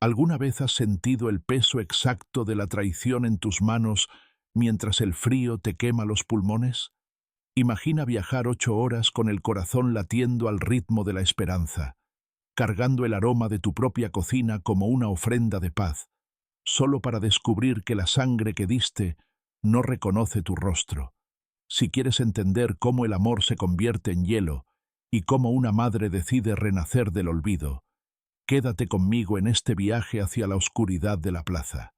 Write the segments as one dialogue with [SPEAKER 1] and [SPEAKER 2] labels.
[SPEAKER 1] ¿Alguna vez has sentido el peso exacto de la traición en tus manos mientras el frío te quema los pulmones? Imagina viajar 8 horas con el corazón latiendo al ritmo de la esperanza, cargando el aroma de tu propia cocina como una ofrenda de paz, solo para descubrir que la sangre que diste no reconoce tu rostro. Si quieres entender cómo el amor se convierte en hielo y cómo una madre decide renacer del olvido, quédate conmigo en este viaje hacia la oscuridad de la plaza.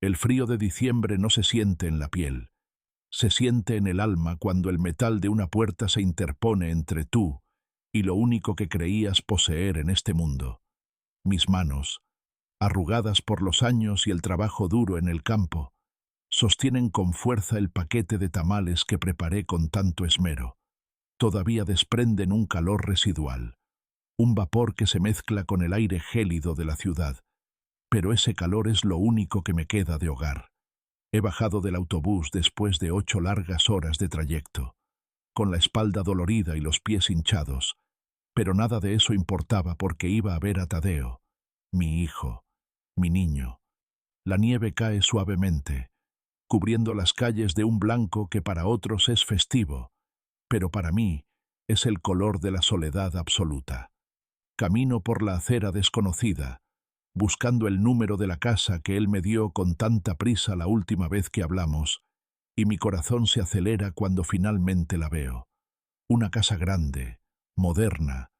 [SPEAKER 1] El frío de diciembre no se siente en la piel, se siente en el alma cuando el metal de una puerta se interpone entre tú y lo único que creías poseer en este mundo. Mis manos, arrugadas por los años y el trabajo duro en el campo, sostienen con fuerza el paquete de tamales que preparé con tanto esmero. Todavía desprenden un calor residual, un vapor que se mezcla con el aire gélido de la ciudad, pero ese calor es lo único que me queda de hogar. He bajado del autobús después de 8 largas horas de trayecto, con la espalda dolorida y los pies hinchados, pero nada de eso importaba porque iba a ver a Tadeo, mi hijo, mi niño. La nieve cae suavemente, cubriendo las calles de un blanco que para otros es festivo, pero para mí es el color de la soledad absoluta. Camino por la acera desconocida, buscando el número de la casa que él me dio con tanta prisa la última vez que hablamos, y mi corazón se acelera cuando finalmente la veo. Una casa grande, moderna,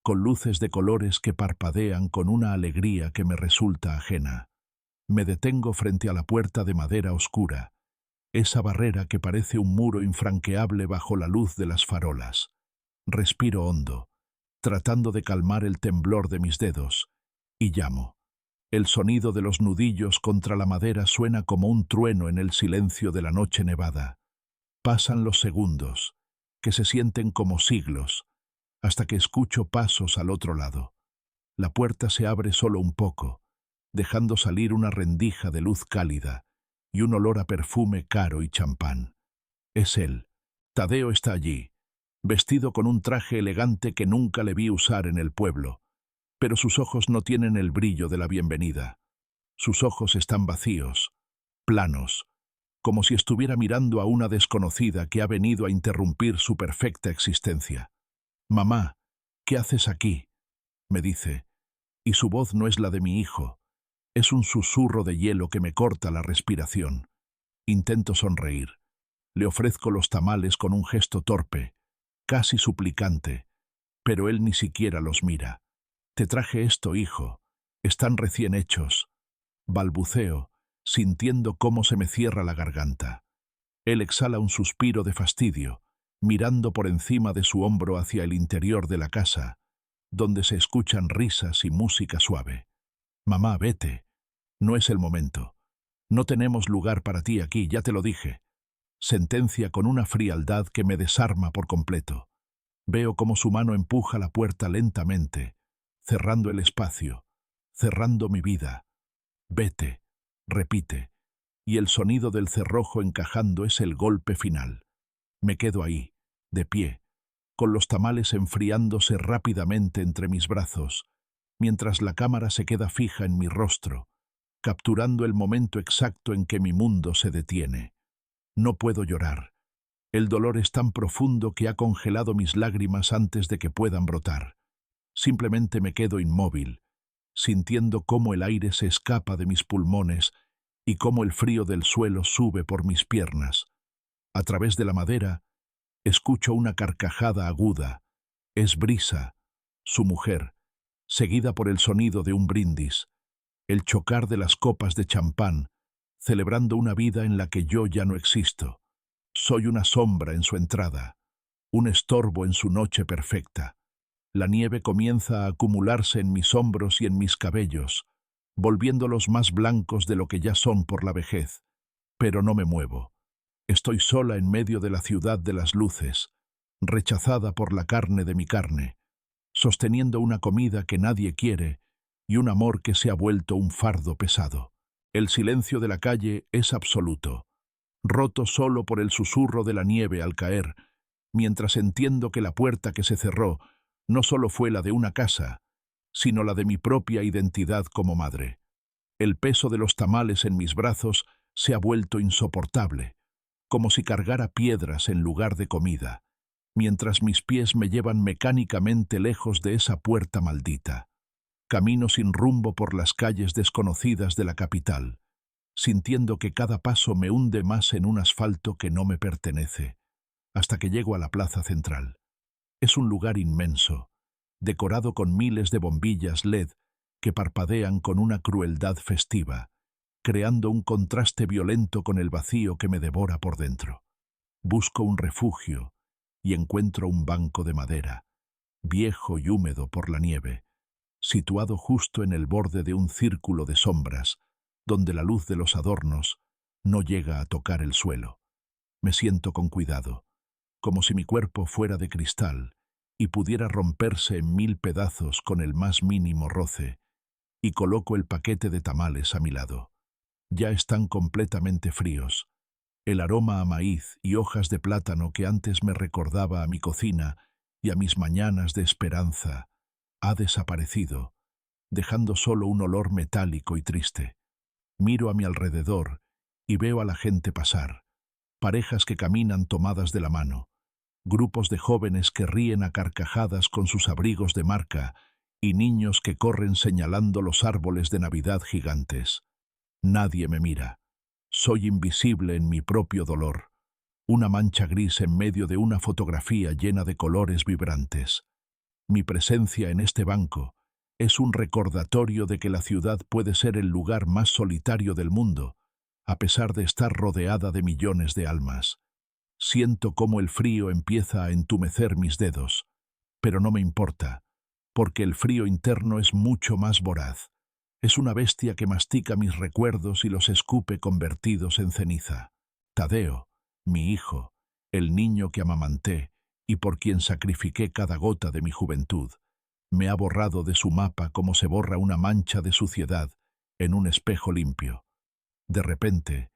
[SPEAKER 1] con luces de colores que parpadean con una alegría que me resulta ajena. Me detengo frente a la puerta de madera oscura, esa barrera que parece un muro infranqueable bajo la luz de las farolas. Respiro hondo, tratando de calmar el temblor de mis dedos, y llamo. El sonido de los nudillos contra la madera suena como un trueno en el silencio de la noche nevada. Pasan los segundos, que se sienten como siglos, hasta que escucho pasos al otro lado. La puerta se abre solo un poco, dejando salir una rendija de luz cálida y un olor a perfume caro y champán. Es él. Tadeo está allí, vestido con un traje elegante que nunca le vi usar en el pueblo, pero sus ojos no tienen el brillo de la bienvenida. Sus ojos están vacíos, planos, como si estuviera mirando a una desconocida que ha venido a interrumpir su perfecta existencia. «Mamá, ¿qué haces aquí?», me dice, y su voz no es la de mi hijo. Es un susurro de hielo que me corta la respiración. Intento sonreír. Le ofrezco los tamales con un gesto torpe, casi suplicante, pero él ni siquiera los mira. «Te traje esto, hijo. Están recién hechos», balbuceo, sintiendo cómo se me cierra la garganta. Él exhala un suspiro de fastidio, mirando por encima de su hombro hacia el interior de la casa, donde se escuchan risas y música suave. «Mamá, vete. No es el momento. No tenemos lugar para ti aquí, ya te lo dije», sentencia con una frialdad que me desarma por completo. Veo cómo su mano empuja la puerta lentamente, cerrando el espacio, cerrando mi vida. «Vete», repite, y el sonido del cerrojo encajando es el golpe final. Me quedo ahí, de pie, con los tamales enfriándose rápidamente entre mis brazos, mientras la cámara se queda fija en mi rostro, capturando el momento exacto en que mi mundo se detiene. No puedo llorar. El dolor es tan profundo que ha congelado mis lágrimas antes de que puedan brotar. Simplemente me quedo inmóvil, sintiendo cómo el aire se escapa de mis pulmones y cómo el frío del suelo sube por mis piernas. A través de la madera, escucho una carcajada aguda. Es Brisa, su mujer, seguida por el sonido de un brindis, el chocar de las copas de champán, celebrando una vida en la que yo ya no existo. Soy una sombra en su entrada, un estorbo en su noche perfecta. La nieve comienza a acumularse en mis hombros y en mis cabellos, volviéndolos más blancos de lo que ya son por la vejez. Pero no me muevo. Estoy sola en medio de la ciudad de las luces, rechazada por la carne de mi carne, sosteniendo una comida que nadie quiere y un amor que se ha vuelto un fardo pesado. El silencio de la calle es absoluto, roto solo por el susurro de la nieve al caer, mientras entiendo que la puerta que se cerró no solo fue la de una casa, sino la de mi propia identidad como madre. El peso de los tamales en mis brazos se ha vuelto insoportable, como si cargara piedras en lugar de comida, mientras mis pies me llevan mecánicamente lejos de esa puerta maldita. Camino sin rumbo por las calles desconocidas de la capital, sintiendo que cada paso me hunde más en un asfalto que no me pertenece, hasta que llego a la plaza central. Es un lugar inmenso, decorado con miles de bombillas LED que parpadean con una crueldad festiva, creando un contraste violento con el vacío que me devora por dentro. Busco un refugio y encuentro un banco de madera, viejo y húmedo por la nieve, situado justo en el borde de un círculo de sombras, donde la luz de los adornos no llega a tocar el suelo. Me siento con cuidado, como si mi cuerpo fuera de cristal y pudiera romperse en 1000 pedazos con el más mínimo roce, y coloco el paquete de tamales a mi lado. Ya están completamente fríos. El aroma a maíz y hojas de plátano que antes me recordaba a mi cocina y a mis mañanas de esperanza ha desaparecido, dejando solo un olor metálico y triste. Miro a mi alrededor y veo a la gente pasar, parejas que caminan tomadas de la mano, grupos de jóvenes que ríen a carcajadas con sus abrigos de marca y niños que corren señalando los árboles de Navidad gigantes. Nadie me mira. Soy invisible en mi propio dolor, una mancha gris en medio de una fotografía llena de colores vibrantes. Mi presencia en este banco es un recordatorio de que la ciudad puede ser el lugar más solitario del mundo, a pesar de estar rodeada de millones de almas. Siento cómo el frío empieza a entumecer mis dedos, pero no me importa, porque el frío interno es mucho más voraz. Es una bestia que mastica mis recuerdos y los escupe convertidos en ceniza. Tadeo, mi hijo, el niño que amamanté y por quien sacrifiqué cada gota de mi juventud, me ha borrado de su mapa como se borra una mancha de suciedad en un espejo limpio. De repente,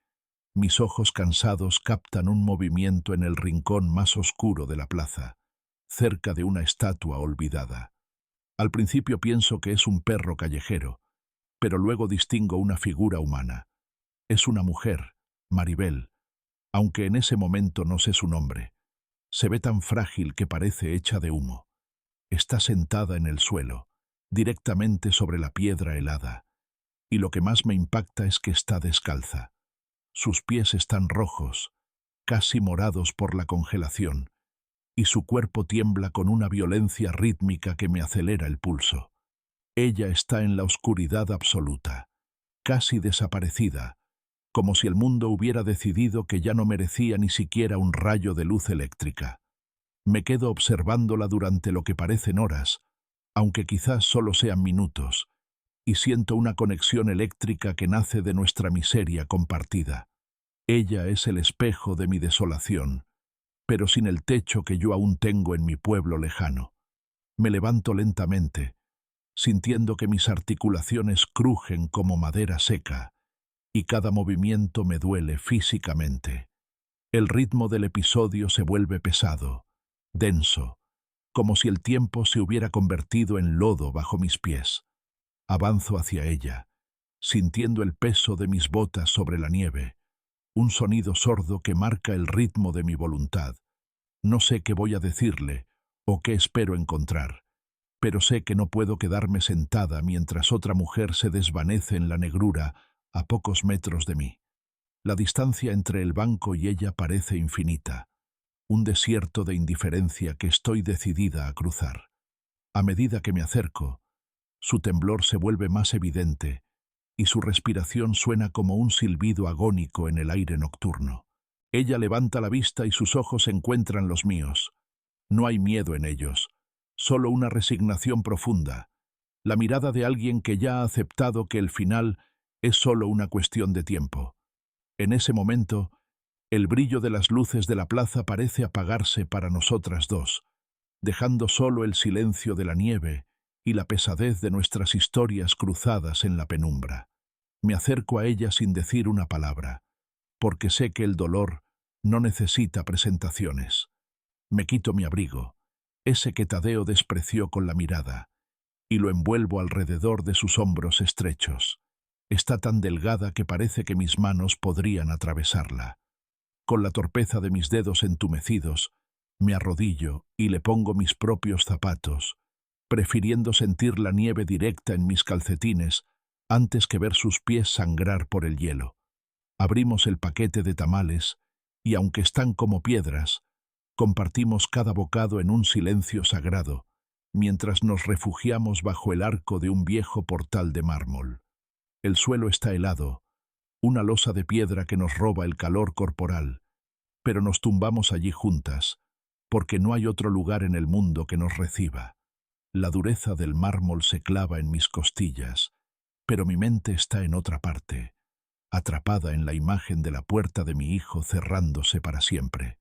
[SPEAKER 1] mis ojos cansados captan un movimiento en el rincón más oscuro de la plaza, cerca de una estatua olvidada. Al principio pienso que es un perro callejero, pero luego distingo una figura humana. Es una mujer, Maribel, aunque en ese momento no sé su nombre. Se ve tan frágil que parece hecha de humo. Está sentada en el suelo, directamente sobre la piedra helada, y lo que más me impacta es que está descalza. Sus pies están rojos, casi morados por la congelación, y su cuerpo tiembla con una violencia rítmica que me acelera el pulso. Ella está en la oscuridad absoluta, casi desaparecida, como si el mundo hubiera decidido que ya no merecía ni siquiera un rayo de luz eléctrica. Me quedo observándola durante lo que parecen horas, aunque quizás solo sean minutos, y siento una conexión eléctrica que nace de nuestra miseria compartida. Ella es el espejo de mi desolación, pero sin el techo que yo aún tengo en mi pueblo lejano. Me levanto lentamente, sintiendo que mis articulaciones crujen como madera seca, y cada movimiento me duele físicamente. El ritmo del episodio se vuelve pesado, denso, como si el tiempo se hubiera convertido en lodo bajo mis pies. Avanzo hacia ella, sintiendo el peso de mis botas sobre la nieve, un sonido sordo que marca el ritmo de mi voluntad. No sé qué voy a decirle o qué espero encontrar, pero sé que no puedo quedarme sentada mientras otra mujer se desvanece en la negrura a pocos metros de mí. La distancia entre el banco y ella parece infinita, un desierto de indiferencia que estoy decidida a cruzar. A medida que me acerco, su temblor se vuelve más evidente y su respiración suena como un silbido agónico en el aire nocturno. Ella levanta la vista y sus ojos encuentran los míos. No hay miedo en ellos, solo una resignación profunda, la mirada de alguien que ya ha aceptado que el final es solo una cuestión de tiempo. En ese momento, el brillo de las luces de la plaza parece apagarse para nosotras dos, dejando solo el silencio de la nieve y la pesadez de nuestras historias cruzadas en la penumbra. Me acerco a ella sin decir una palabra, porque sé que el dolor no necesita presentaciones. Me quito mi abrigo, ese que Tadeo despreció con la mirada, y lo envuelvo alrededor de sus hombros estrechos. Está tan delgada que parece que mis manos podrían atravesarla. Con la torpeza de mis dedos entumecidos, me arrodillo y le pongo mis propios zapatos, prefiriendo sentir la nieve directa en mis calcetines antes que ver sus pies sangrar por el hielo. Abrimos el paquete de tamales y, aunque están como piedras, compartimos cada bocado en un silencio sagrado, mientras nos refugiamos bajo el arco de un viejo portal de mármol. El suelo está helado, una losa de piedra que nos roba el calor corporal, pero nos tumbamos allí juntas, porque no hay otro lugar en el mundo que nos reciba. La dureza del mármol se clava en mis costillas, pero mi mente está en otra parte, atrapada en la imagen de la puerta de mi hijo cerrándose para siempre.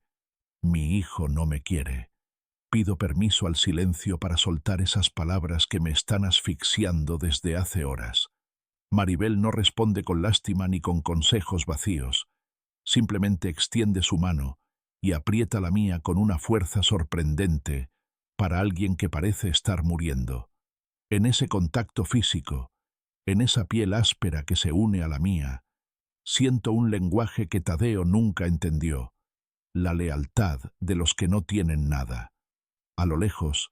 [SPEAKER 1] Mi hijo no me quiere. Pido permiso al silencio para soltar esas palabras que me están asfixiando desde hace horas. Maribel no responde con lástima ni con consejos vacíos. Simplemente extiende su mano y aprieta la mía con una fuerza sorprendente para alguien que parece estar muriendo. En ese contacto físico, en esa piel áspera que se une a la mía, siento un lenguaje que Tadeo nunca entendió, la lealtad de los que no tienen nada. A lo lejos,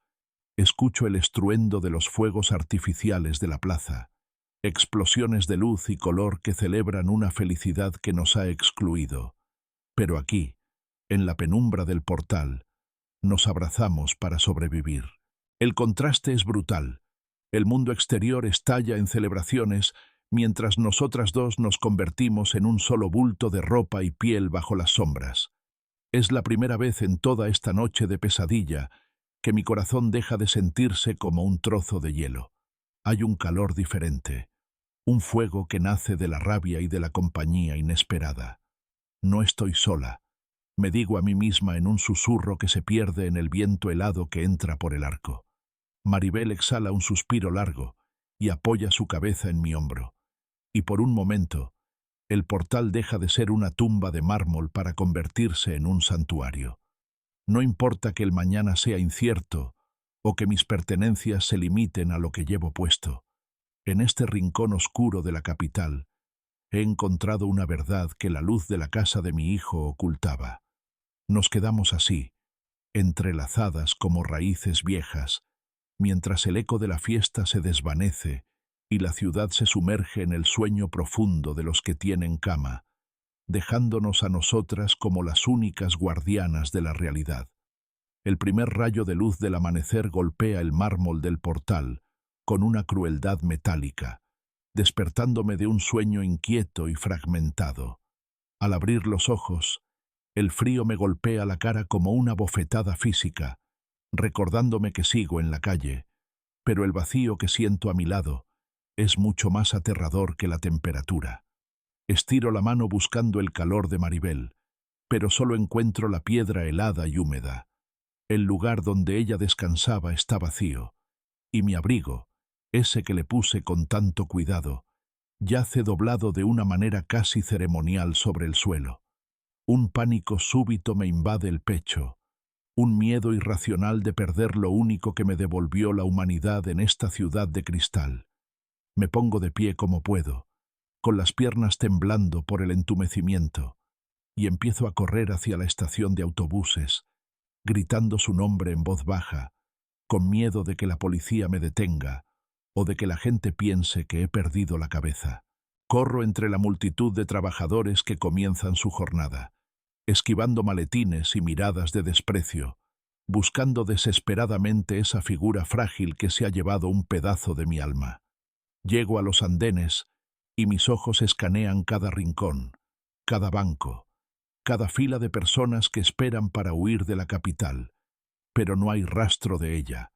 [SPEAKER 1] escucho el estruendo de los fuegos artificiales de la plaza, explosiones de luz y color que celebran una felicidad que nos ha excluido. Pero aquí, en la penumbra del portal, nos abrazamos para sobrevivir. El contraste es brutal. El mundo exterior estalla en celebraciones, mientras nosotras dos nos convertimos en un solo bulto de ropa y piel bajo las sombras. Es la primera vez en toda esta noche de pesadilla que mi corazón deja de sentirse como un trozo de hielo. Hay un calor diferente, un fuego que nace de la rabia y de la compañía inesperada. No estoy sola, me digo a mí misma en un susurro que se pierde en el viento helado que entra por el arco. Maribel exhala un suspiro largo y apoya su cabeza en mi hombro. Y por un momento, el portal deja de ser una tumba de mármol para convertirse en un santuario. No importa que el mañana sea incierto o que mis pertenencias se limiten a lo que llevo puesto. En este rincón oscuro de la capital, he encontrado una verdad que la luz de la casa de mi hijo ocultaba. Nos quedamos así, entrelazadas como raíces viejas, mientras el eco de la fiesta se desvanece y la ciudad se sumerge en el sueño profundo de los que tienen cama, dejándonos a nosotras como las únicas guardianas de la realidad. El primer rayo de luz del amanecer golpea el mármol del portal con una crueldad metálica, despertándome de un sueño inquieto y fragmentado. Al abrir los ojos, el frío me golpea la cara como una bofetada física, recordándome que sigo en la calle, pero el vacío que siento a mi lado es mucho más aterrador que la temperatura. Estiro la mano buscando el calor de Maribel, pero solo encuentro la piedra helada y húmeda. El lugar donde ella descansaba está vacío, y mi abrigo, ese que le puse con tanto cuidado, yace doblado de una manera casi ceremonial sobre el suelo. Un pánico súbito me invade el pecho, un miedo irracional de perder lo único que me devolvió la humanidad en esta ciudad de cristal. Me pongo de pie como puedo, con las piernas temblando por el entumecimiento, y empiezo a correr hacia la estación de autobuses, gritando su nombre en voz baja, con miedo de que la policía me detenga o de que la gente piense que he perdido la cabeza. Corro entre la multitud de trabajadores que comienzan su jornada, esquivando maletines y miradas de desprecio, buscando desesperadamente esa figura frágil que se ha llevado un pedazo de mi alma. Llego a los andenes y mis ojos escanean cada rincón, cada banco, cada fila de personas que esperan para huir de la capital, pero no hay rastro de ella.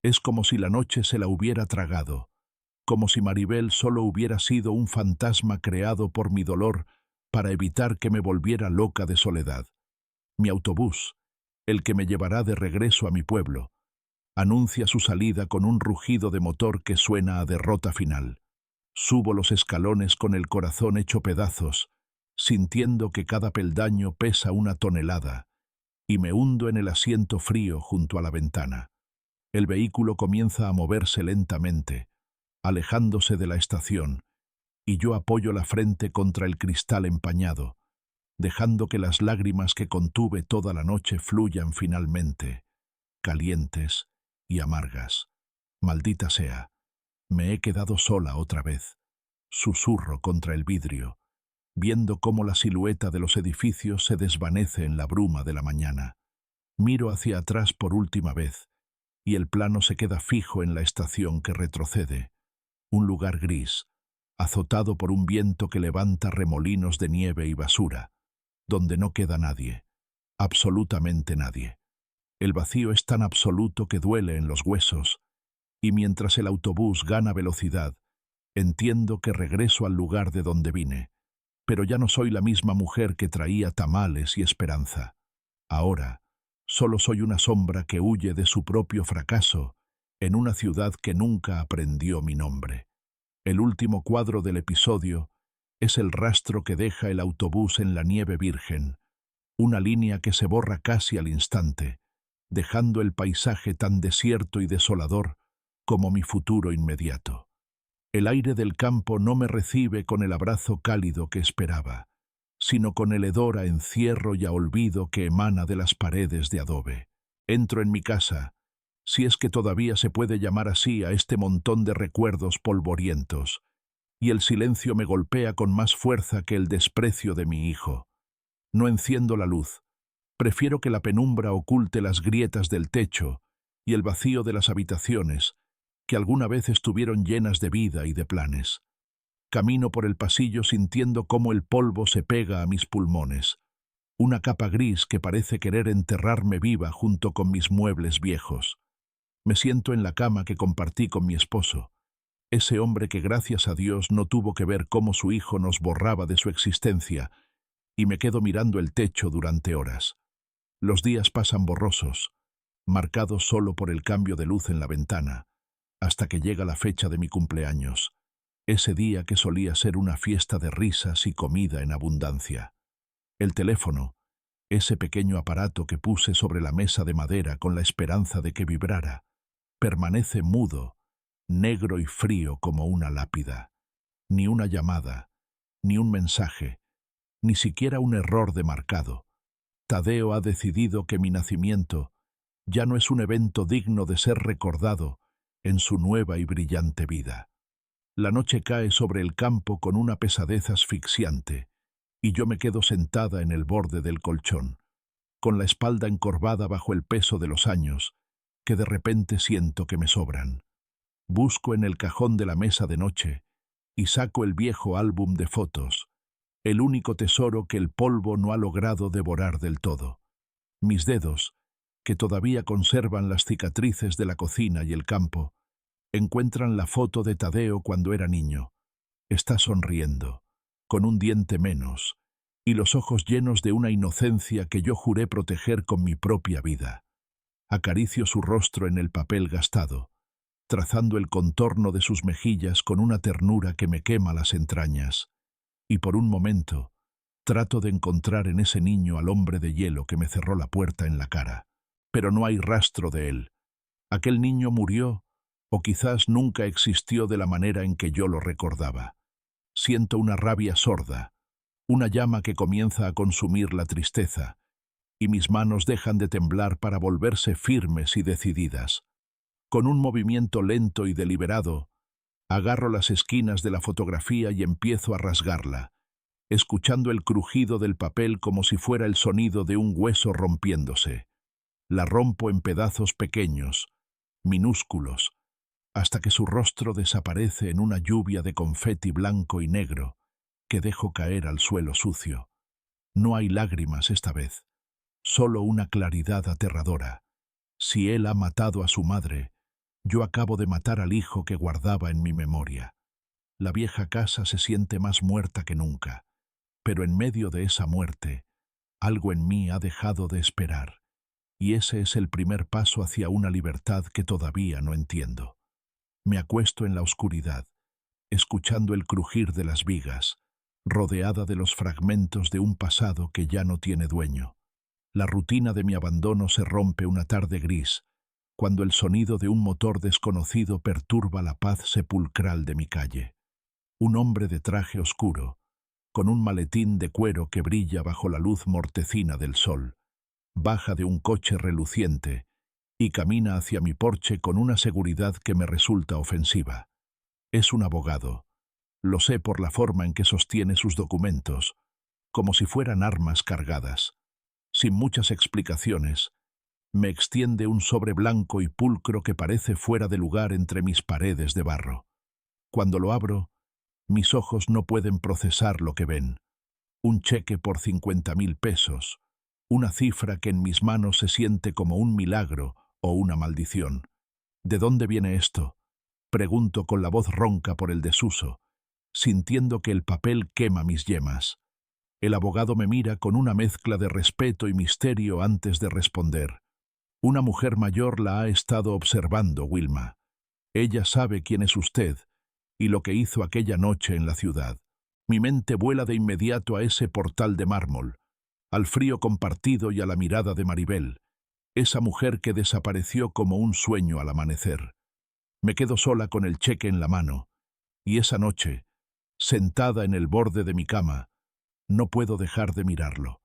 [SPEAKER 1] Es como si la noche se la hubiera tragado, como si Maribel solo hubiera sido un fantasma creado por mi dolor para evitar que me volviera loca de soledad. Mi autobús, el que me llevará de regreso a mi pueblo, anuncia su salida con un rugido de motor que suena a derrota final. Subo los escalones con el corazón hecho pedazos, sintiendo que cada peldaño pesa una tonelada, y me hundo en el asiento frío junto a la ventana. El vehículo comienza a moverse lentamente, alejándose de la estación, y yo apoyo la frente contra el cristal empañado, dejando que las lágrimas que contuve toda la noche fluyan finalmente, calientes y amargas. Maldita sea, me he quedado sola otra vez. Susurro contra el vidrio, viendo cómo la silueta de los edificios se desvanece en la bruma de la mañana. Miro hacia atrás por última vez, y el plano se queda fijo en la estación que retrocede, un lugar gris, azotado por un viento que levanta remolinos de nieve y basura, donde no queda nadie, absolutamente nadie. El vacío es tan absoluto que duele en los huesos, y mientras el autobús gana velocidad, entiendo que regreso al lugar de donde vine, pero ya no soy la misma mujer que traía tamales y esperanza. Ahora, solo soy una sombra que huye de su propio fracaso en una ciudad que nunca aprendió mi nombre. El último cuadro del episodio es el rastro que deja el autobús en la nieve virgen, una línea que se borra casi al instante, dejando el paisaje tan desierto y desolador como mi futuro inmediato. El aire del campo no me recibe con el abrazo cálido que esperaba, sino con el hedor a encierro y a olvido que emana de las paredes de adobe. Entro en mi casa, si es que todavía se puede llamar así a este montón de recuerdos polvorientos, y el silencio me golpea con más fuerza que el desprecio de mi hijo. No enciendo la luz. Prefiero que la penumbra oculte las grietas del techo y el vacío de las habitaciones, que alguna vez estuvieron llenas de vida y de planes. Camino por el pasillo sintiendo cómo el polvo se pega a mis pulmones, una capa gris que parece querer enterrarme viva junto con mis muebles viejos. Me siento en la cama que compartí con mi esposo, ese hombre que gracias a Dios no tuvo que ver cómo su hijo nos borraba de su existencia, y me quedo mirando el techo durante horas. Los días pasan borrosos, marcados solo por el cambio de luz en la ventana, hasta que llega la fecha de mi cumpleaños, ese día que solía ser una fiesta de risas y comida en abundancia. El teléfono, ese pequeño aparato que puse sobre la mesa de madera con la esperanza de que vibrara, permanece mudo, negro y frío como una lápida. Ni una llamada, ni un mensaje, ni siquiera un error de marcado. Tadeo ha decidido que mi nacimiento ya no es un evento digno de ser recordado en su nueva y brillante vida. La noche cae sobre el campo con una pesadez asfixiante, y yo me quedo sentada en el borde del colchón, con la espalda encorvada bajo el peso de los años, que de repente siento que me sobran. Busco en el cajón de la mesa de noche y saco el viejo álbum de fotos, el único tesoro que el polvo no ha logrado devorar del todo. Mis dedos, que todavía conservan las cicatrices de la cocina y el campo, encuentran la foto de Tadeo cuando era niño. Está sonriendo, con un diente menos, y los ojos llenos de una inocencia que yo juré proteger con mi propia vida. Acaricio su rostro en el papel gastado, trazando el contorno de sus mejillas con una ternura que me quema las entrañas, y por un momento trato de encontrar en ese niño al hombre de hielo que me cerró la puerta en la cara. Pero no hay rastro de él. Aquel niño murió, o quizás nunca existió de la manera en que yo lo recordaba. Siento una rabia sorda, una llama que comienza a consumir la tristeza, y mis manos dejan de temblar para volverse firmes y decididas. Con un movimiento lento y deliberado, agarro las esquinas de la fotografía y empiezo a rasgarla, escuchando el crujido del papel como si fuera el sonido de un hueso rompiéndose. La rompo en pedazos pequeños, minúsculos, hasta que su rostro desaparece en una lluvia de confeti blanco y negro que dejo caer al suelo sucio. No hay lágrimas esta vez, solo una claridad aterradora. Si él ha matado a su madre, yo acabo de matar al hijo que guardaba en mi memoria. La vieja casa se siente más muerta que nunca, pero en medio de esa muerte, algo en mí ha dejado de esperar, y ese es el primer paso hacia una libertad que todavía no entiendo. Me acuesto en la oscuridad, escuchando el crujir de las vigas, rodeada de los fragmentos de un pasado que ya no tiene dueño. La rutina de mi abandono se rompe una tarde gris, cuando el sonido de un motor desconocido perturba la paz sepulcral de mi calle. Un hombre de traje oscuro, con un maletín de cuero que brilla bajo la luz mortecina del sol, baja de un coche reluciente y camina hacia mi porche con una seguridad que me resulta ofensiva. Es un abogado. Lo sé por la forma en que sostiene sus documentos, como si fueran armas cargadas. Sin muchas explicaciones, me extiende un sobre blanco y pulcro que parece fuera de lugar entre mis paredes de barro. Cuando lo abro, mis ojos no pueden procesar lo que ven. Un cheque por 50.000 pesos, una cifra que en mis manos se siente como un milagro o una maldición. ¿De dónde viene esto?, pregunto con la voz ronca por el desuso, sintiendo que el papel quema mis yemas. El abogado me mira con una mezcla de respeto y misterio antes de responder. Una mujer mayor la ha estado observando, Wilma. Ella sabe quién es usted y lo que hizo aquella noche en la ciudad. Mi mente vuela de inmediato a ese portal de mármol, al frío compartido y a la mirada de Maribel, esa mujer que desapareció como un sueño al amanecer. Me quedo sola con el cheque en la mano, y esa noche, sentada en el borde de mi cama, no puedo dejar de mirarlo.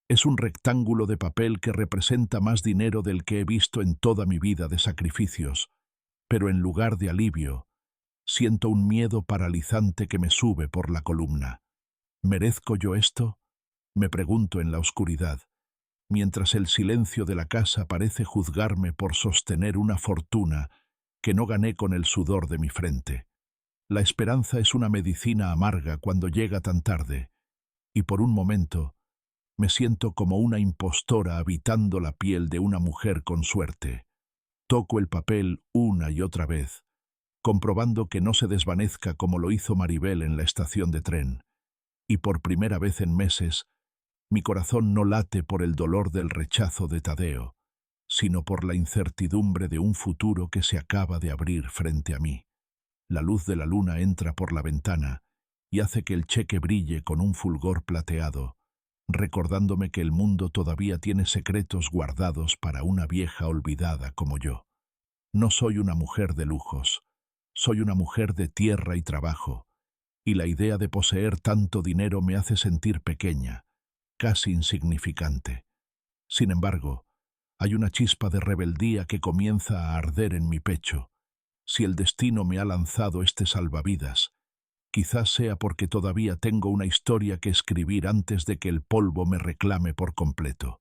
[SPEAKER 1] Es un rectángulo de papel que representa más dinero del que he visto en toda mi vida de sacrificios, pero en lugar de alivio, siento un miedo paralizante que me sube por la columna. ¿Merezco yo esto?, me pregunto en la oscuridad, mientras el silencio de la casa parece juzgarme por sostener una fortuna que no gané con el sudor de mi frente. La esperanza es una medicina amarga cuando llega tan tarde, y por un momento me siento como una impostora habitando la piel de una mujer con suerte. Toco el papel una y otra vez, comprobando que no se desvanezca como lo hizo Maribel en la estación de tren, y por primera vez en meses, mi corazón no late por el dolor del rechazo de Tadeo, sino por la incertidumbre de un futuro que se acaba de abrir frente a mí. La luz de la luna entra por la ventana y hace que el cheque brille con un fulgor plateado, recordándome que el mundo todavía tiene secretos guardados para una vieja olvidada como yo. No soy una mujer de lujos, soy una mujer de tierra y trabajo, y la idea de poseer tanto dinero me hace sentir pequeña, casi insignificante. Sin embargo, hay una chispa de rebeldía que comienza a arder en mi pecho. Si el destino me ha lanzado este salvavidas, quizás sea porque todavía tengo una historia que escribir antes de que el polvo me reclame por completo.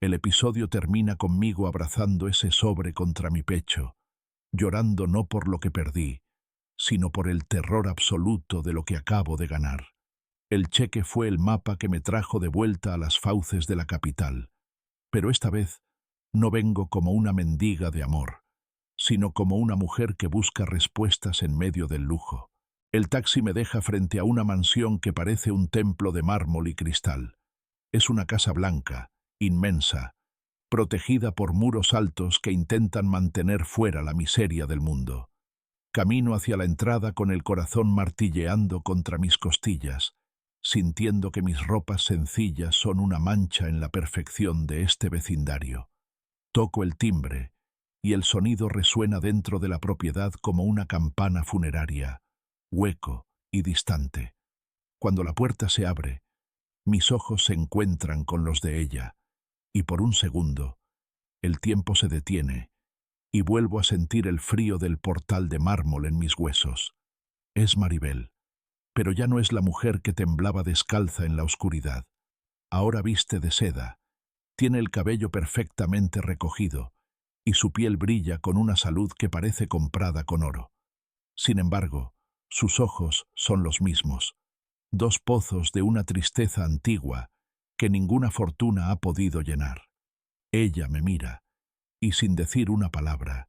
[SPEAKER 1] El episodio termina conmigo abrazando ese sobre contra mi pecho, llorando no por lo que perdí, sino por el terror absoluto de lo que acabo de ganar. El cheque fue el mapa que me trajo de vuelta a las fauces de la capital, pero esta vez no vengo como una mendiga de amor, sino como una mujer que busca respuestas en medio del lujo. El taxi me deja frente a una mansión que parece un templo de mármol y cristal. Es una casa blanca, inmensa, protegida por muros altos que intentan mantener fuera la miseria del mundo. Camino hacia la entrada con el corazón martilleando contra mis costillas, sintiendo que mis ropas sencillas son una mancha en la perfección de este vecindario. Toco el timbre, y el sonido resuena dentro de la propiedad como una campana funeraria, hueco y distante. Cuando la puerta se abre, mis ojos se encuentran con los de ella, y por un segundo, el tiempo se detiene, y vuelvo a sentir el frío del portal de mármol en mis huesos. Es Maribel, pero ya no es la mujer que temblaba descalza en la oscuridad. Ahora viste de seda, tiene el cabello perfectamente recogido, y su piel brilla con una salud que parece comprada con oro. Sin embargo, sus ojos son los mismos, dos pozos de una tristeza antigua que ninguna fortuna ha podido llenar. Ella me mira, y sin decir una palabra,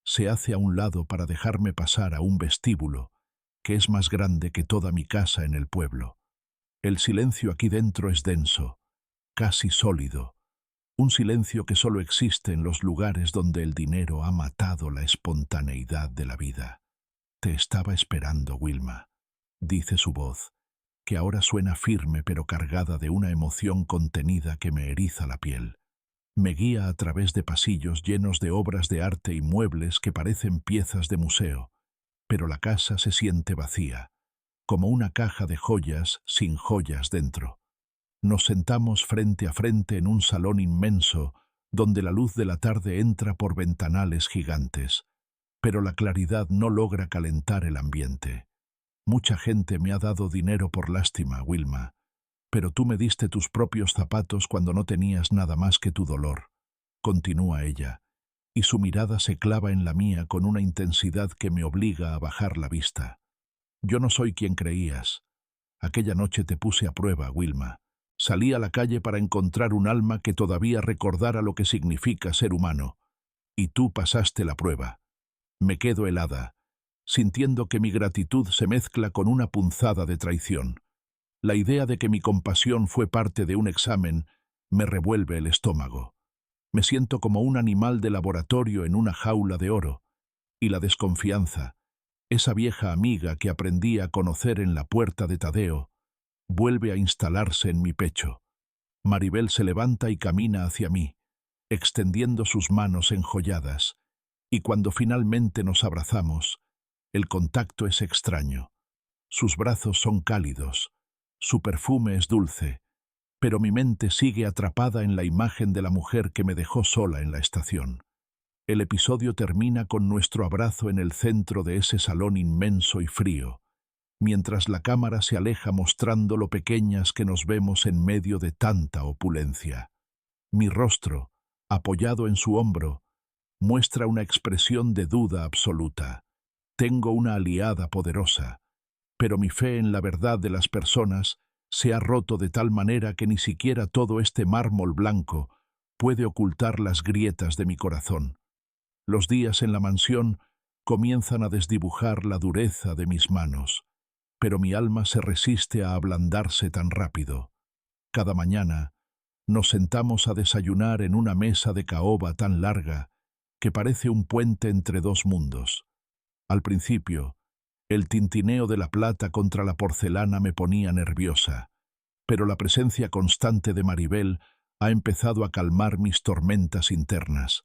[SPEAKER 1] se hace a un lado para dejarme pasar a un vestíbulo que es más grande que toda mi casa en el pueblo. El silencio aquí dentro es denso, casi sólido, un silencio que solo existe en los lugares donde el dinero ha matado la espontaneidad de la vida. Te estaba esperando, Wilma, dice su voz, que ahora suena firme pero cargada de una emoción contenida que me eriza la piel. Me guía a través de pasillos llenos de obras de arte y muebles que parecen piezas de museo, pero la casa se siente vacía, como una caja de joyas sin joyas dentro. Nos sentamos frente a frente en un salón inmenso donde la luz de la tarde entra por ventanales gigantes, pero la claridad no logra calentar el ambiente. Mucha gente me ha dado dinero por lástima, Wilma, pero tú me diste tus propios zapatos cuando no tenías nada más que tu dolor. Continúa ella, y su mirada se clava en la mía con una intensidad que me obliga a bajar la vista. Yo no soy quien creías. Aquella noche te puse a prueba, Wilma. Salí a la calle para encontrar un alma que todavía recordara lo que significa ser humano. Y tú pasaste la prueba. Me quedo helada, sintiendo que mi gratitud se mezcla con una punzada de traición. La idea de que mi compasión fue parte de un examen me revuelve el estómago. Me siento como un animal de laboratorio en una jaula de oro. Y la desconfianza, esa vieja amiga que aprendí a conocer en la puerta de Tadeo, vuelve a instalarse en mi pecho. Maribel se levanta y camina hacia mí, extendiendo sus manos enjolladas, y cuando finalmente nos abrazamos, el contacto es extraño. Sus brazos son cálidos, su perfume es dulce, pero mi mente sigue atrapada en la imagen de la mujer que me dejó sola en la estación. El episodio termina con nuestro abrazo en el centro de ese salón inmenso y frío, mientras la cámara se aleja mostrando lo pequeñas que nos vemos en medio de tanta opulencia. Mi rostro, apoyado en su hombro, muestra una expresión de duda absoluta. Tengo una aliada poderosa, pero mi fe en la verdad de las personas se ha roto de tal manera que ni siquiera todo este mármol blanco puede ocultar las grietas de mi corazón. Los días en la mansión comienzan a desdibujar la dureza de mis manos, pero mi alma se resiste a ablandarse tan rápido. Cada mañana nos sentamos a desayunar en una mesa de caoba tan larga que parece un puente entre dos mundos. Al principio, el tintineo de la plata contra la porcelana me ponía nerviosa, pero la presencia constante de Maribel ha empezado a calmar mis tormentas internas.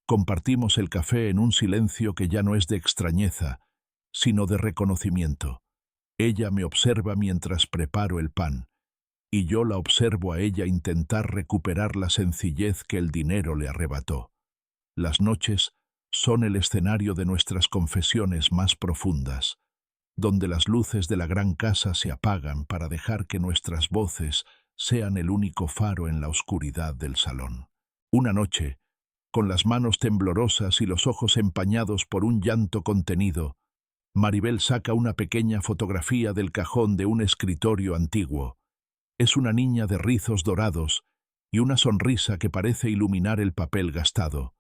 [SPEAKER 1] Compartimos el café en un silencio que ya no es de extrañeza, sino de reconocimiento. Ella me observa mientras preparo el pan, y yo la observo a ella intentar recuperar la sencillez que el dinero le arrebató. Las noches son el escenario de nuestras confesiones más profundas, donde las luces de la gran casa se apagan para dejar que nuestras voces sean el único faro en la oscuridad del salón. Una noche, con las manos temblorosas y los ojos empañados por un llanto contenido, Maribel saca una pequeña fotografía del cajón de un escritorio antiguo. Es una niña de rizos dorados y una sonrisa que parece iluminar el papel gastado.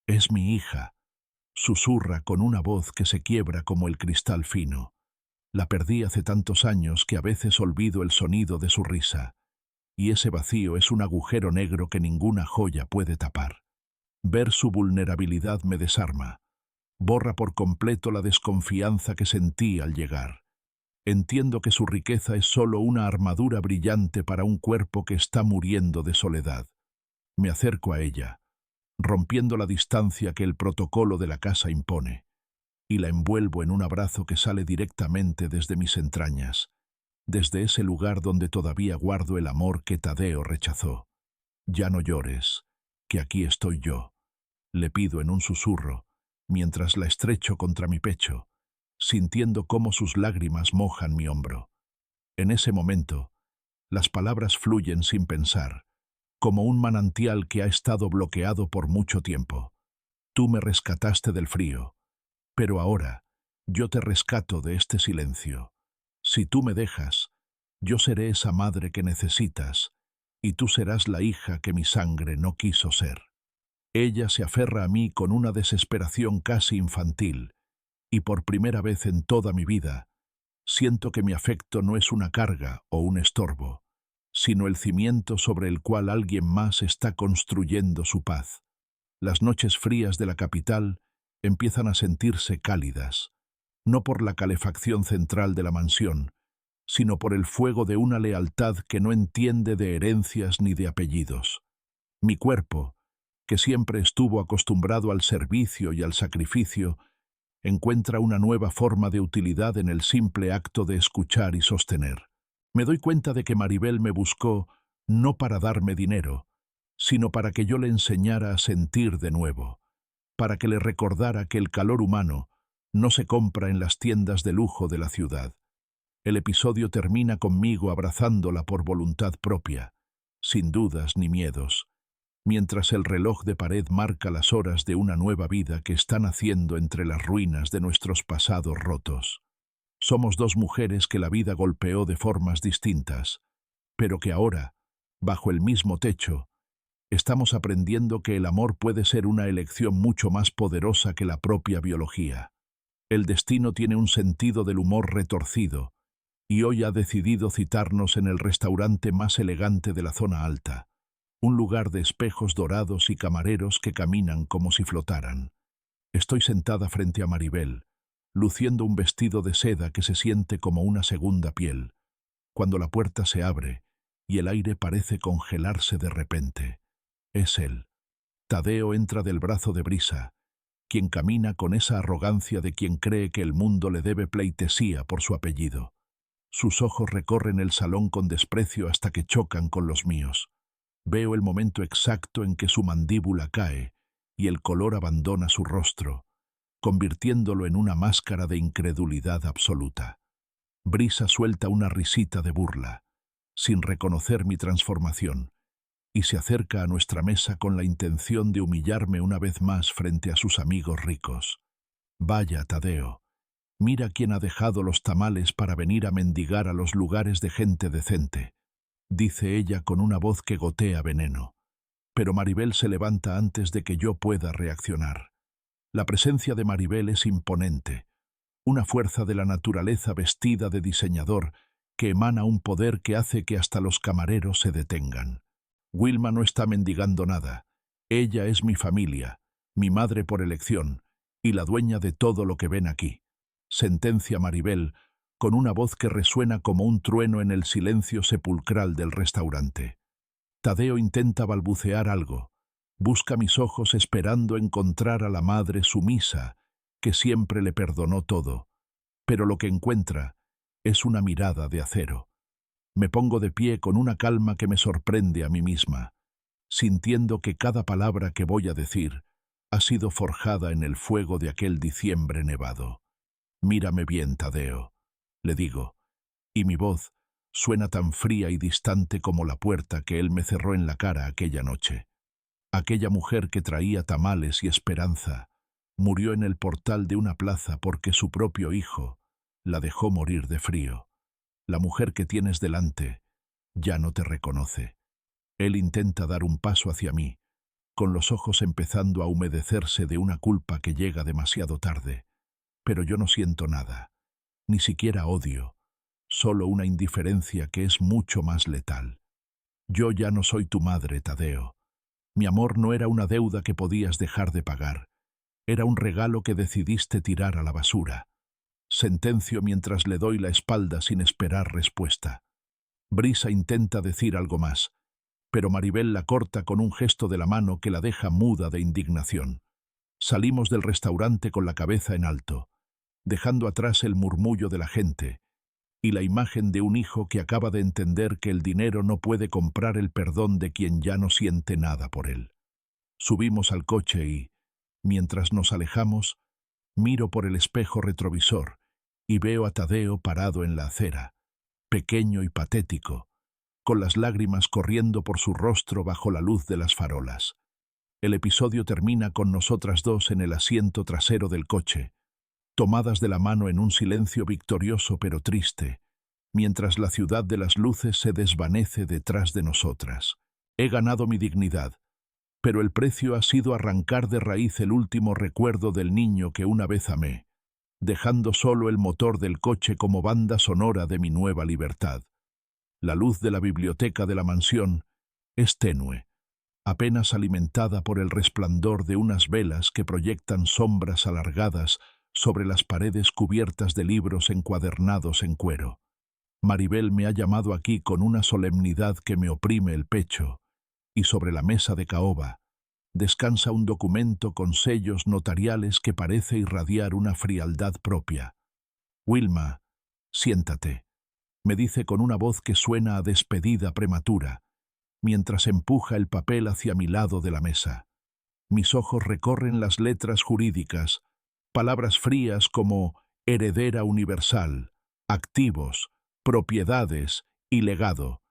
[SPEAKER 1] «Es mi hija», susurra con una voz que se quiebra como el cristal fino. La perdí hace tantos años que a veces olvido el sonido de su risa, y ese vacío es un agujero negro que ninguna joya puede tapar. Ver su vulnerabilidad me desarma. Borra por completo la desconfianza que sentí al llegar. Entiendo que su riqueza es solo una armadura brillante para un cuerpo que está muriendo de soledad. Me acerco a ella, rompiendo la distancia que el protocolo de la casa impone, y la envuelvo en un abrazo que sale directamente desde mis entrañas, desde ese lugar donde todavía guardo el amor que Tadeo rechazó. «Ya no llores, que aquí estoy yo», le pido en un susurro, mientras la estrecho contra mi pecho, sintiendo cómo sus lágrimas mojan mi hombro. En ese momento, las palabras fluyen sin pensar, como un manantial que ha estado bloqueado por mucho tiempo. Tú me rescataste del frío, pero ahora yo te rescato de este silencio. Si tú me dejas, yo seré esa madre que necesitas, y tú serás la hija que mi sangre no quiso ser. Ella se aferra a mí con una desesperación casi infantil, y por primera vez en toda mi vida, siento que mi afecto no es una carga o un estorbo, sino el cimiento sobre el cual alguien más está construyendo su paz. Las noches frías de la capital empiezan a sentirse cálidas, no por la calefacción central de la mansión, sino por el fuego de una lealtad que no entiende de herencias ni de apellidos. Mi cuerpo, que siempre estuvo acostumbrado al servicio y al sacrificio, encuentra una nueva forma de utilidad en el simple acto de escuchar y sostener. Me doy cuenta de que Maribel me buscó no para darme dinero, sino para que yo le enseñara a sentir de nuevo, para que le recordara que el calor humano no se compra en las tiendas de lujo de la ciudad. El episodio termina conmigo abrazándola por voluntad propia, sin dudas ni miedos, mientras el reloj de pared marca las horas de una nueva vida que está naciendo entre las ruinas de nuestros pasados rotos. Somos dos mujeres que la vida golpeó de formas distintas, pero que ahora, bajo el mismo techo, estamos aprendiendo que el amor puede ser una elección mucho más poderosa que la propia biología. El destino tiene un sentido del humor retorcido, y hoy ha decidido citarnos en el restaurante más elegante de la zona alta, un lugar de espejos dorados y camareros que caminan como si flotaran. Estoy sentada frente a Maribel, luciendo un vestido de seda que se siente como una segunda piel, cuando la puerta se abre y el aire parece congelarse de repente. Es él. Tadeo entra del brazo de Brisa, quien camina con esa arrogancia de quien cree que el mundo le debe pleitesía por su apellido. Sus ojos recorren el salón con desprecio hasta que chocan con los míos. Veo el momento exacto en que su mandíbula cae y el color abandona su rostro, convirtiéndolo en una máscara de incredulidad absoluta. Brisa suelta una risita de burla, sin reconocer mi transformación, y se acerca a nuestra mesa con la intención de humillarme una vez más frente a sus amigos ricos. Vaya, Tadeo, mira quién ha dejado los tamales para venir a mendigar a los lugares de gente decente, dice ella con una voz que gotea veneno. Pero Maribel se levanta antes de que yo pueda reaccionar. La presencia de Maribel es imponente, una fuerza de la naturaleza vestida de diseñador que emana un poder que hace que hasta los camareros se detengan. Wilma no está mendigando nada. Ella es mi familia, mi madre por elección, y la dueña de todo lo que ven aquí, sentencia Maribel, con una voz que resuena como un trueno en el silencio sepulcral del restaurante. Tadeo intenta balbucear algo, busca mis ojos esperando encontrar a la madre sumisa, que siempre le perdonó todo, pero lo que encuentra es una mirada de acero. Me pongo de pie con una calma que me sorprende a mí misma, sintiendo que cada palabra que voy a decir ha sido forjada en el fuego de aquel diciembre nevado. Mírame bien, Tadeo, le digo, y mi voz suena tan fría y distante como la puerta que él me cerró en la cara aquella noche. Aquella mujer que traía tamales y esperanza murió en el portal de una plaza porque su propio hijo la dejó morir de frío. La mujer que tienes delante ya no te reconoce. Él intenta dar un paso hacia mí, con los ojos empezando a humedecerse de una culpa que llega demasiado tarde. Pero yo no siento nada, ni siquiera odio, solo una indiferencia que es mucho más letal. Yo ya no soy tu madre, Tadeo. Mi amor no era una deuda que podías dejar de pagar. Era un regalo que decidiste tirar a la basura. Sentencio mientras le doy la espalda sin esperar respuesta. Brisa intenta decir algo más, pero Maribel la corta con un gesto de la mano que la deja muda de indignación. Salimos del restaurante con la cabeza en alto, dejando atrás el murmullo de la gente y la imagen de un hijo que acaba de entender que el dinero no puede comprar el perdón de quien ya no siente nada por él. Subimos al coche y, mientras nos alejamos, miro por el espejo retrovisor y veo a Tadeo parado en la acera, pequeño y patético, con las lágrimas corriendo por su rostro bajo la luz de las farolas. El episodio termina con nosotras dos en el asiento trasero del coche, tomadas de la mano en un silencio victorioso pero triste, mientras la ciudad de las luces se desvanece detrás de nosotras. He ganado mi dignidad, pero el precio ha sido arrancar de raíz el último recuerdo del niño que una vez amé, dejando solo el motor del coche como banda sonora de mi nueva libertad. La luz de la biblioteca de la mansión es tenue, apenas alimentada por el resplandor de unas velas que proyectan sombras alargadas sobre las paredes cubiertas de libros encuadernados en cuero. Maribel me ha llamado aquí con una solemnidad que me oprime el pecho, y sobre la mesa de caoba descansa un documento con sellos notariales que parece irradiar una frialdad propia. «Wilma, siéntate», me dice con una voz que suena a despedida prematura, mientras empuja el papel hacia mi lado de la mesa. Mis ojos recorren las letras jurídicas, palabras frías como heredera universal, activos, propiedades y legado,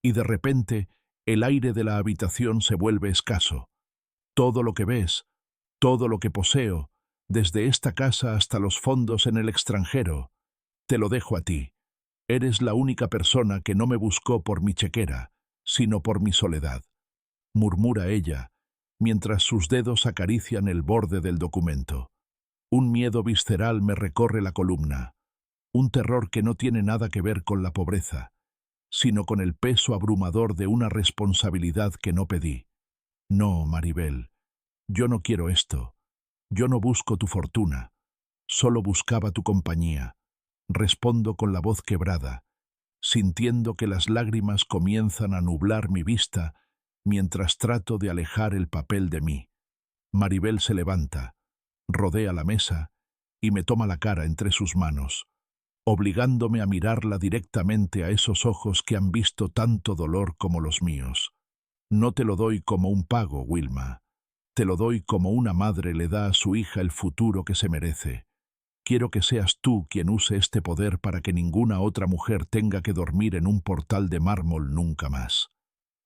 [SPEAKER 1] y de repente el aire de la habitación se vuelve escaso. Todo lo que ves, todo lo que poseo, desde esta casa hasta los fondos en el extranjero, te lo dejo a ti. Eres la única persona que no me buscó por mi chequera, sino por mi soledad, murmura ella, mientras sus dedos acarician el borde del documento. Un miedo visceral me recorre la columna, un terror que no tiene nada que ver con la pobreza, sino con el peso abrumador de una responsabilidad que no pedí. No, Maribel, yo no quiero esto. Yo no busco tu fortuna, solo buscaba tu compañía. Respondo con la voz quebrada, sintiendo que las lágrimas comienzan a nublar mi vista mientras trato de alejar el papel de mí. Maribel se levanta, rodea la mesa y me toma la cara entre sus manos, obligándome a mirarla directamente a esos ojos que han visto tanto dolor como los míos. No te lo doy como un pago, Wilma. Te lo doy como una madre le da a su hija el futuro que se merece. Quiero que seas tú quien use este poder para que ninguna otra mujer tenga que dormir en un portal de mármol nunca más.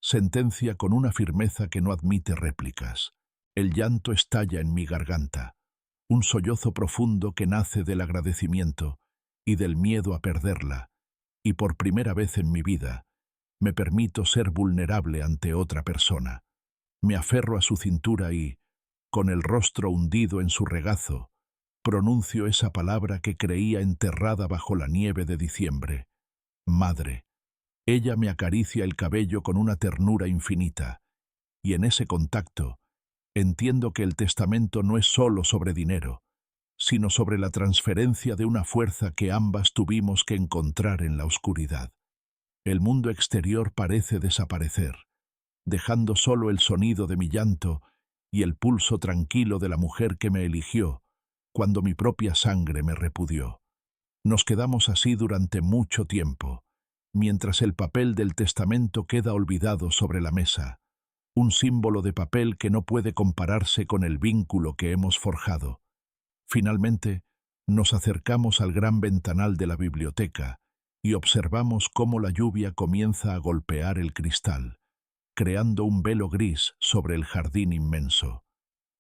[SPEAKER 1] Sentencia con una firmeza que no admite réplicas. El llanto estalla en mi garganta, un sollozo profundo que nace del agradecimiento y del miedo a perderla, y por primera vez en mi vida me permito ser vulnerable ante otra persona. Me aferro a su cintura y, con el rostro hundido en su regazo, pronuncio esa palabra que creía enterrada bajo la nieve de diciembre. Madre. Ella me acaricia el cabello con una ternura infinita, y en ese contacto entiendo que el testamento no es solo sobre dinero, sino sobre la transferencia de una fuerza que ambas tuvimos que encontrar en la oscuridad. El mundo exterior parece desaparecer, dejando solo el sonido de mi llanto y el pulso tranquilo de la mujer que me eligió cuando mi propia sangre me repudió. Nos quedamos así durante mucho tiempo, mientras el papel del testamento queda olvidado sobre la mesa, un símbolo de papel que no puede compararse con el vínculo que hemos forjado. Finalmente, nos acercamos al gran ventanal de la biblioteca y observamos cómo la lluvia comienza a golpear el cristal, creando un velo gris sobre el jardín inmenso.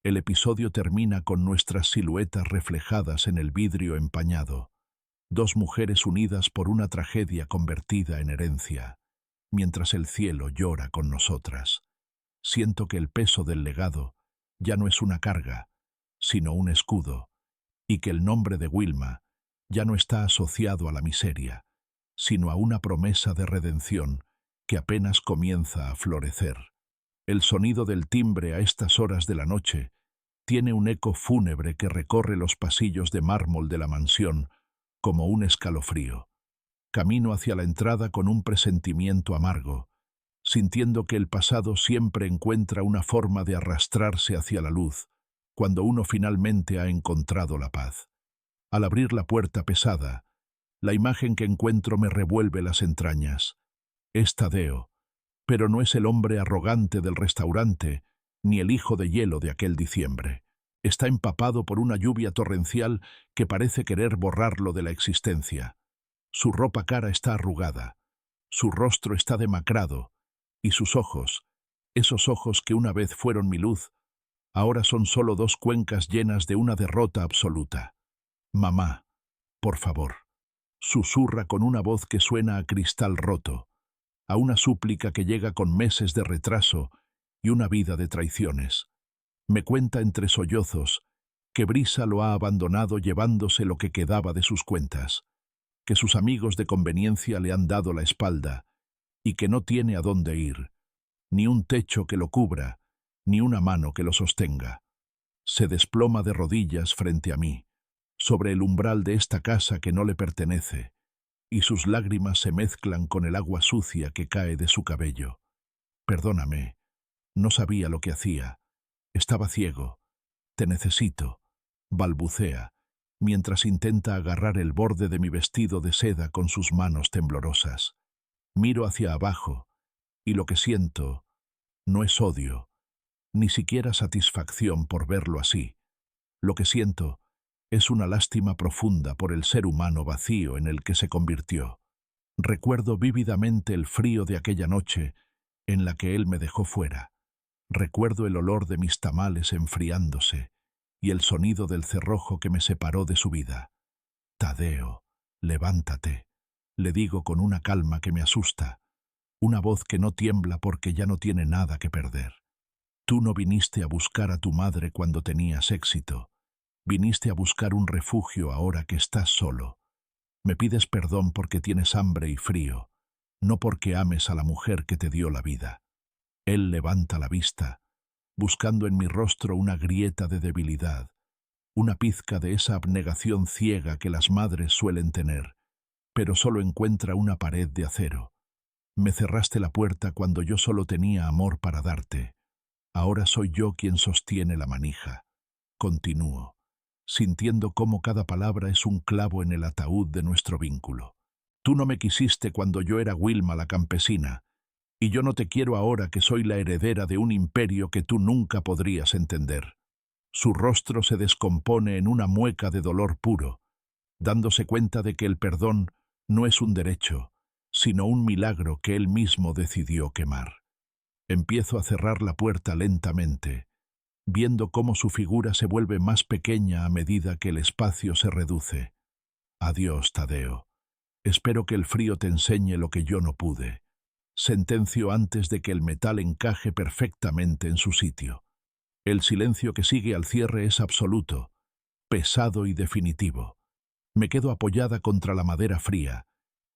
[SPEAKER 1] El episodio termina con nuestras siluetas reflejadas en el vidrio empañado, dos mujeres unidas por una tragedia convertida en herencia, mientras el cielo llora con nosotras. Siento que el peso del legado ya no es una carga, sino un escudo, y que el nombre de Wilma ya no está asociado a la miseria, sino a una promesa de redención que apenas comienza a florecer. El sonido del timbre a estas horas de la noche tiene un eco fúnebre que recorre los pasillos de mármol de la mansión como un escalofrío. Camino hacia la entrada con un presentimiento amargo, sintiendo que el pasado siempre encuentra una forma de arrastrarse hacia la luz cuando uno finalmente ha encontrado la paz. Al abrir la puerta pesada, la imagen que encuentro me revuelve las entrañas. Es Tadeo, pero no es el hombre arrogante del restaurante, ni el hijo de hielo de aquel diciembre. Está empapado por una lluvia torrencial que parece querer borrarlo de la existencia. Su ropa cara está arrugada, su rostro está demacrado, y sus ojos, esos ojos que una vez fueron mi luz, ahora son solo dos cuencas llenas de una derrota absoluta. «Mamá, por favor», susurra con una voz que suena a cristal roto, a una súplica que llega con meses de retraso y una vida de traiciones. Me cuenta entre sollozos que Brisa lo ha abandonado llevándose lo que quedaba de sus cuentas, que sus amigos de conveniencia le han dado la espalda y que no tiene a dónde ir, ni un techo que lo cubra, ni una mano que lo sostenga. Se desploma de rodillas frente a mí, sobre el umbral de esta casa que no le pertenece, y sus lágrimas se mezclan con el agua sucia que cae de su cabello. «Perdóname», No sabía lo que hacía. Estaba ciego. Te necesito, balbucea, mientras intenta agarrar el borde de mi vestido de seda con sus manos temblorosas. Miro hacia abajo, y lo que siento no es odio, ni siquiera satisfacción por verlo así. Lo que siento es una lástima profunda por el ser humano vacío en el que se convirtió. Recuerdo vívidamente el frío de aquella noche en la que él me dejó fuera. Recuerdo el olor de mis tamales enfriándose y el sonido del cerrojo que me separó de su vida. Tadeo, levántate, le digo con una calma que me asusta, una voz que no tiembla porque ya no tiene nada que perder. Tú no viniste a buscar a tu madre cuando tenías éxito. Viniste a buscar un refugio ahora que estás solo. Me pides perdón porque tienes hambre y frío, no porque ames a la mujer que te dio la vida. Él levanta la vista, buscando en mi rostro una grieta de debilidad, una pizca de esa abnegación ciega que las madres suelen tener, pero solo encuentra una pared de acero. Me cerraste la puerta cuando yo solo tenía amor para darte. Ahora soy yo quien sostiene la manija. Continúo, sintiendo cómo cada palabra es un clavo en el ataúd de nuestro vínculo. Tú no me quisiste cuando yo era Wilma la campesina, y yo no te quiero ahora que soy la heredera de un imperio que tú nunca podrías entender. Su rostro se descompone en una mueca de dolor puro, dándose cuenta de que el perdón no es un derecho, sino un milagro que él mismo decidió quemar. Empiezo a cerrar la puerta lentamente, viendo cómo su figura se vuelve más pequeña a medida que el espacio se reduce. Adiós, Tadeo. Espero que el frío te enseñe lo que yo no pude. Sentencio antes de que el metal encaje perfectamente en su sitio. El silencio que sigue al cierre es absoluto, pesado y definitivo. Me quedo apoyada contra la madera fría,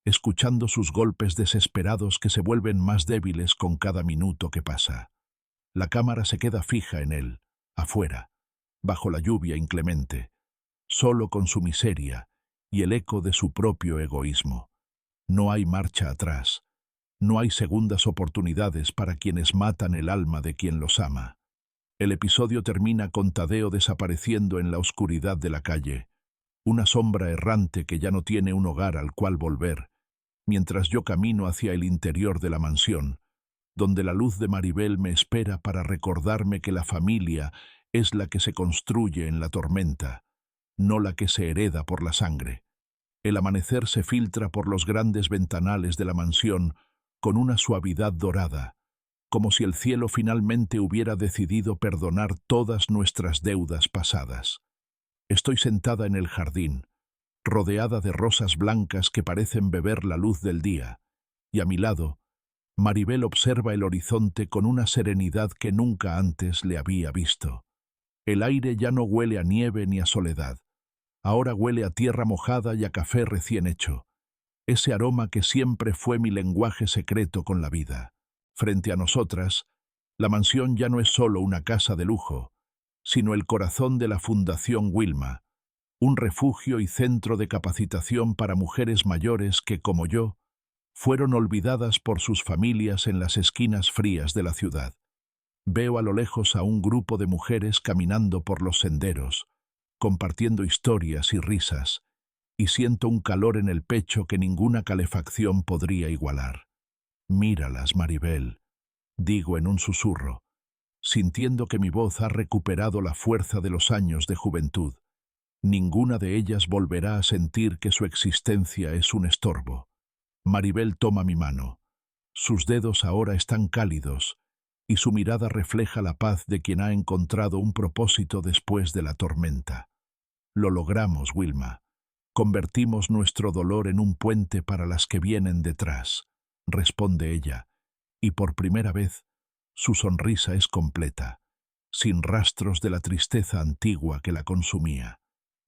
[SPEAKER 1] escuchando sus golpes desesperados que se vuelven más débiles con cada minuto que pasa. La cámara se queda fija en él, afuera, bajo la lluvia inclemente, solo con su miseria y el eco de su propio egoísmo. No hay marcha atrás, no hay segundas oportunidades para quienes matan el alma de quien los ama. El episodio termina con Tadeo desapareciendo en la oscuridad de la calle, una sombra errante que ya no tiene un hogar al cual volver, mientras yo camino hacia el interior de la mansión, donde la luz de Maribel me espera para recordarme que la familia es la que se construye en la tormenta, no la que se hereda por la sangre. El amanecer se filtra por los grandes ventanales de la mansión con una suavidad dorada, como si el cielo finalmente hubiera decidido perdonar todas nuestras deudas pasadas. Estoy sentada en el jardín, rodeada de rosas blancas que parecen beber la luz del día, y a mi lado, Maribel observa el horizonte con una serenidad que nunca antes le había visto. El aire ya no huele a nieve ni a soledad. Ahora huele a tierra mojada y a café recién hecho, ese aroma que siempre fue mi lenguaje secreto con la vida. Frente a nosotras, la mansión ya no es solo una casa de lujo, sino el corazón de la Fundación Wilma, un refugio y centro de capacitación para mujeres mayores que, como yo, fueron olvidadas por sus familias en las esquinas frías de la ciudad. Veo a lo lejos a un grupo de mujeres caminando por los senderos, compartiendo historias y risas, y siento un calor en el pecho que ninguna calefacción podría igualar. Míralas, Maribel, digo en un susurro, sintiendo que mi voz ha recuperado la fuerza de los años de juventud. Ninguna de ellas volverá a sentir que su existencia es un estorbo. Maribel toma mi mano. Sus dedos ahora están cálidos, y su mirada refleja la paz de quien ha encontrado un propósito después de la tormenta. Lo logramos, Wilma. Convertimos nuestro dolor en un puente para las que vienen detrás, responde ella, y por primera vez su sonrisa es completa, sin rastros de la tristeza antigua que la consumía.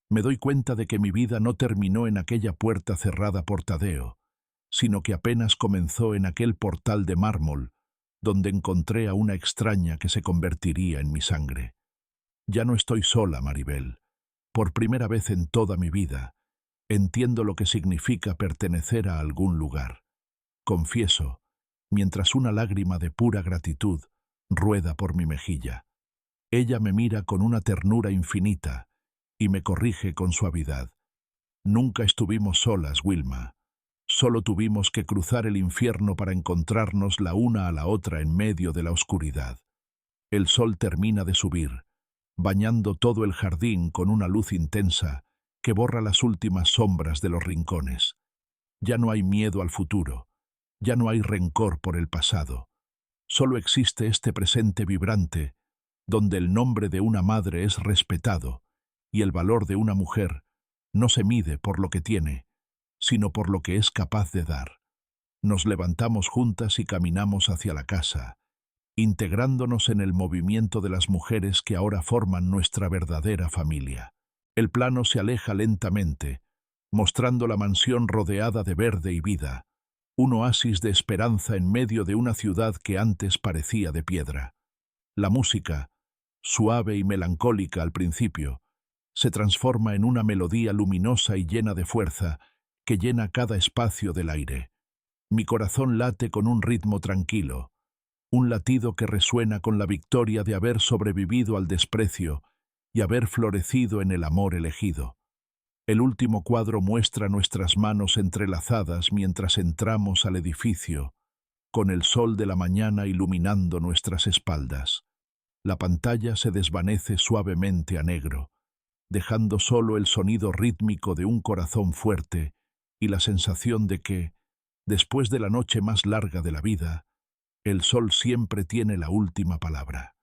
[SPEAKER 1] Me doy cuenta de que mi vida no terminó en aquella puerta cerrada por Tadeo, sino que apenas comenzó en aquel portal de mármol, donde encontré a una extraña que se convertiría en mi sangre. Ya no estoy sola, Maribel. Por primera vez en toda mi vida, entiendo lo que significa pertenecer a algún lugar. Confieso, mientras una lágrima de pura gratitud rueda por mi mejilla. Ella me mira con una ternura infinita y me corrige con suavidad. Nunca estuvimos solas, Wilma. Solo tuvimos que cruzar el infierno para encontrarnos la una a la otra en medio de la oscuridad. El sol termina de subir, bañando todo el jardín con una luz intensa que borra las últimas sombras de los rincones. Ya no hay miedo al futuro, ya no hay rencor por el pasado. Solo existe este presente vibrante, donde el nombre de una madre es respetado y el valor de una mujer no se mide por lo que tiene, sino por lo que es capaz de dar. Nos levantamos juntas y caminamos hacia la casa, integrándonos en el movimiento de las mujeres que ahora forman nuestra verdadera familia. El plano se aleja lentamente, mostrando la mansión rodeada de verde y vida, un oasis de esperanza en medio de una ciudad que antes parecía de piedra. La música, suave y melancólica al principio, se transforma en una melodía luminosa y llena de fuerza que llena cada espacio del aire. Mi corazón late con un ritmo tranquilo, un latido que resuena con la victoria de haber sobrevivido al desprecio y haber florecido en el amor elegido. El último cuadro muestra nuestras manos entrelazadas mientras entramos al edificio, con el sol de la mañana iluminando nuestras espaldas. La pantalla se desvanece suavemente a negro, dejando solo el sonido rítmico de un corazón fuerte y la sensación de que, después de la noche más larga de la vida, el sol siempre tiene la última palabra.